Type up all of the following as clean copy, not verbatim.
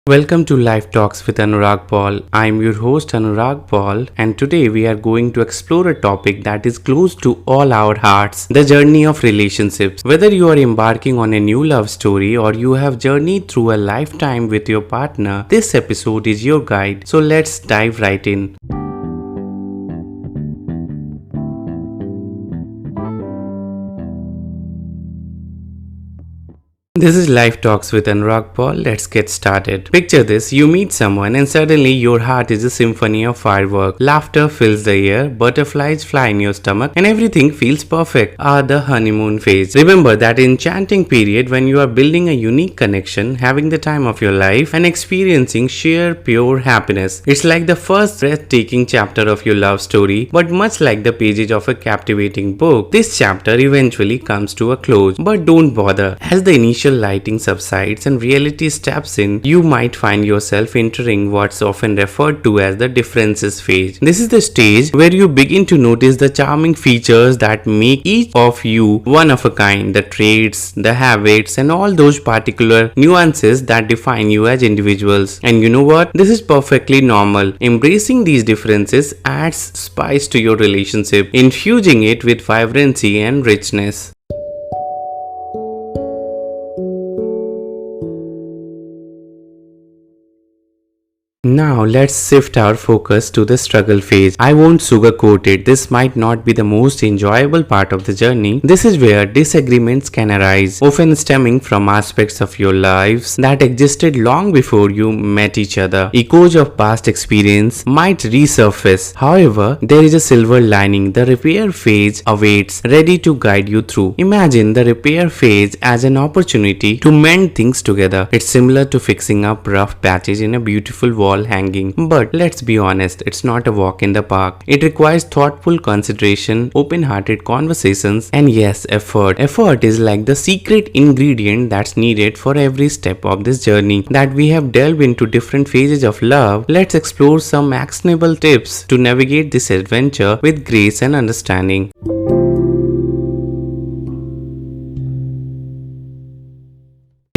Welcome to Life Talks with Anurag Paul. I'm your host Anurag Paul, and today we are going to explore a topic that is close to all our hearts, the journey of relationships. Whether you are embarking on a new love story or you have journeyed through a lifetime with your partner, this episode is your guide. So let's dive right in. This is Life Talks with Anurag Paul. Let's get started. Picture this, you meet someone and suddenly your heart is a symphony of fireworks. Laughter fills the air, butterflies fly in your stomach, and everything feels perfect. The honeymoon phase. Remember that enchanting period when you are building a unique connection, having the time of your life, and experiencing sheer pure happiness. It's like the first breathtaking chapter of your love story, but much like the pages of a captivating book, this chapter eventually comes to a close. But don't bother. As the initial lighting subsides and reality steps in, you might find yourself entering what's often referred to as the differences phase. This is the stage where you begin to notice the charming features that make each of you one of a kind, the traits, the habits, and all those particular nuances that define you as individuals. And you know what? This is perfectly normal. Embracing these differences adds spice to your relationship, infusing it with vibrancy and richness. Now let's shift our focus to the struggle phase. I won't sugarcoat it, this might not be the most enjoyable part of the journey. This is where disagreements can arise, often stemming from aspects of your lives that existed long before you met each other. Echoes of past experience might resurface. However, there is a silver lining. The repair phase awaits, ready to guide you through. Imagine the repair phase as an opportunity to mend things together. It's similar to fixing up rough patches in a beautiful wall hanging. But let's be honest, it's not a walk in the park. It requires thoughtful consideration, open-hearted conversations, and yes, effort. Effort is like the secret ingredient that's needed for every step of this journey. That we have delved into different phases of love, let's explore some actionable tips to navigate this adventure with grace and understanding.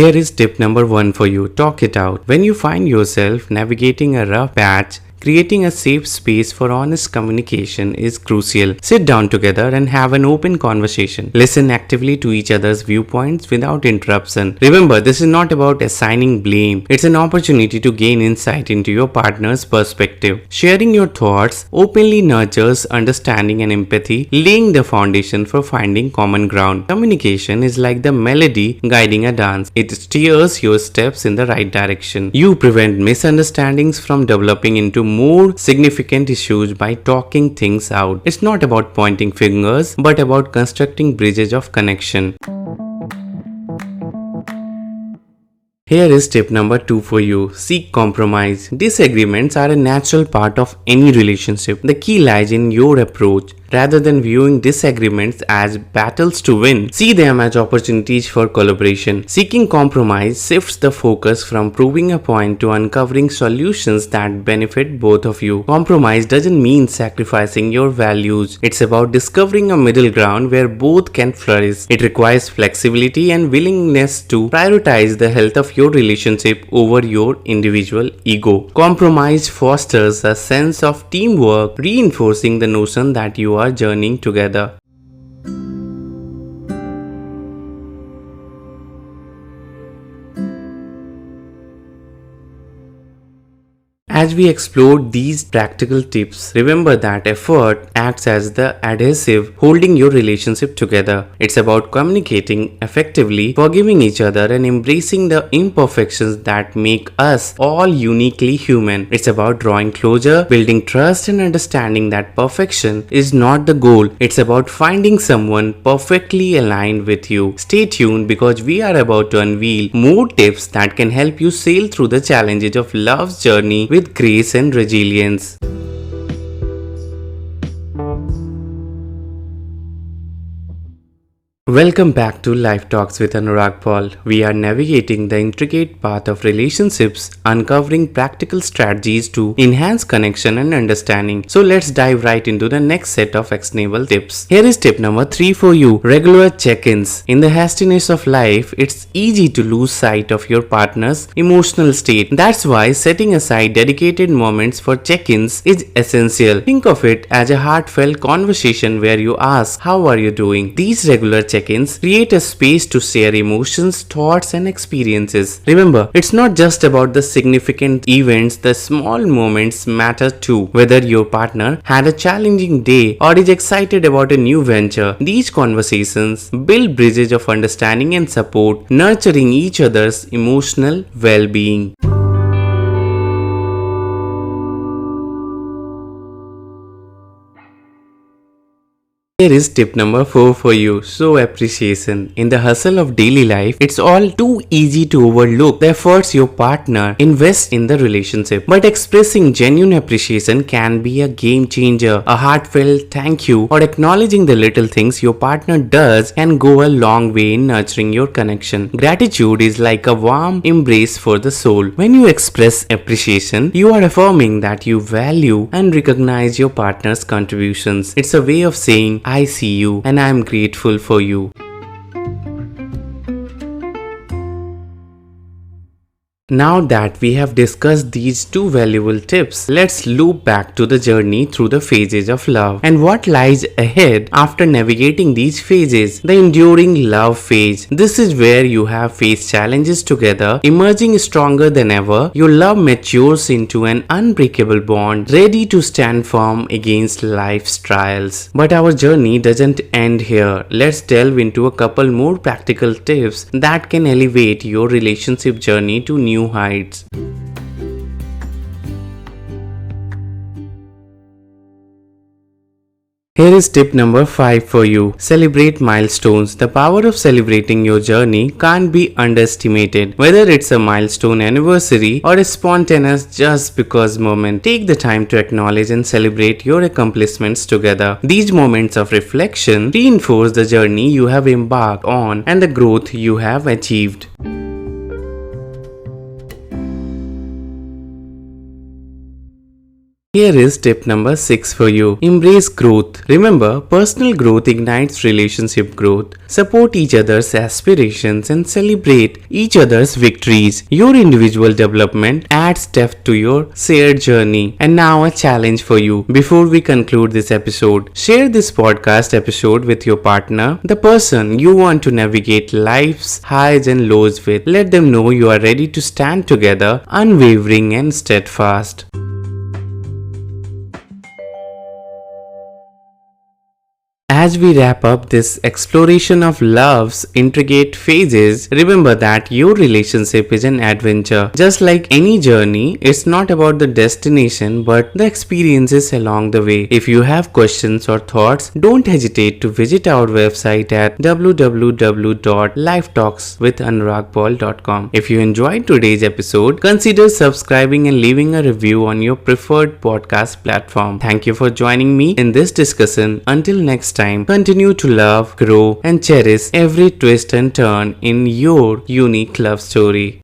Here is tip number 1 for you. Talk it out. When you find yourself navigating a rough patch, creating a safe space for honest communication is crucial. Sit down together and have an open conversation. Listen actively to each other's viewpoints without interruption. Remember, this is not about assigning blame. It's an opportunity to gain insight into your partner's perspective. Sharing your thoughts openly nurtures understanding and empathy, laying the foundation for finding common ground. Communication is like the melody guiding a dance. It steers your steps in the right direction. You prevent misunderstandings from developing into more significant issues by talking things out. It's not about pointing fingers, but about constructing bridges of connection. Here is tip number 2 for you. Seek compromise. Disagreements are a natural part of any relationship. The key lies in your approach. Rather than viewing disagreements as battles to win, see them as opportunities for collaboration. Seeking compromise shifts the focus from proving a point to uncovering solutions that benefit both of you. Compromise doesn't mean sacrificing your values. It's about discovering a middle ground where both can flourish. It requires flexibility and willingness to prioritize the health of your relationship over your individual ego. Compromise fosters a sense of teamwork, reinforcing the notion that you are journeying together. As we explored these practical tips, remember that effort acts as the adhesive holding your relationship together. It's about communicating effectively, forgiving each other, and embracing the imperfections that make us all uniquely human. It's about drawing closure, building trust, and understanding that perfection is not the goal. It's about finding someone perfectly aligned with you. Stay tuned because we are about to unveil more tips that can help you sail through the challenges of love's journey with grace and resilience. Welcome back to Life Talks with Anurag Paul. We are navigating the intricate path of relationships, uncovering practical strategies to enhance connection and understanding. So let's dive right into the next set of actionable tips. Here is tip number 3 for you: regular check-ins. In the hastiness of life, it's easy to lose sight of your partner's emotional state. That's why setting aside dedicated moments for check-ins is essential. Think of it as a heartfelt conversation where you ask, "How are you doing?" These regular check-ins create a space to share emotions, thoughts, and experiences. Remember, it's not just about the significant events, the small moments matter too. Whether your partner had a challenging day or is excited about a new venture, these conversations build bridges of understanding and support, nurturing each other's emotional well-being. Here is tip number 4 for you: show appreciation. In the hustle of daily life, it's all too easy to overlook the efforts your partner invests in the relationship. But expressing genuine appreciation can be a game changer. A heartfelt thank you or acknowledging the little things your partner does can go a long way in nurturing your connection. Gratitude is like a warm embrace for the soul. When you express appreciation, you are affirming that you value and recognize your partner's contributions. It's a way of saying, "I see you and I am grateful for you." Now that we have discussed these two valuable tips, let's loop back to the journey through the phases of love and what lies ahead after navigating these phases. The enduring love phase. This is where you have faced challenges together, emerging stronger than ever. Your love matures into an unbreakable bond, ready to stand firm against life's trials. But our journey doesn't end here. Let's delve into a couple more practical tips that can elevate your relationship journey to new heights. Here is tip number 5 for you: celebrate milestones. The power of celebrating your journey can't be underestimated. Whether it's a milestone anniversary or a spontaneous just because moment, take the time to acknowledge and celebrate your accomplishments together. These moments of reflection reinforce the journey you have embarked on and the growth you have achieved. Here is tip number 6 for you: embrace growth. Remember, personal growth ignites relationship growth. Support each other's aspirations and celebrate each other's victories. Your individual development adds depth to your shared journey. And now a challenge for you. Before we conclude this episode, share this podcast episode with your partner, the person you want to navigate life's highs and lows with. Let them know you are ready to stand together, unwavering and steadfast. As we wrap up this exploration of love's intricate phases, remember that your relationship is an adventure. Just like any journey, it's not about the destination but the experiences along the way. If you have questions or thoughts, don't hesitate to visit our website at www.lifetalkswithanuragpaul.com. If you enjoyed today's episode, consider subscribing and leaving a review on your preferred podcast platform. Thank you for joining me in this discussion. Until next time, continue to love, grow, and cherish every twist and turn in your unique love story.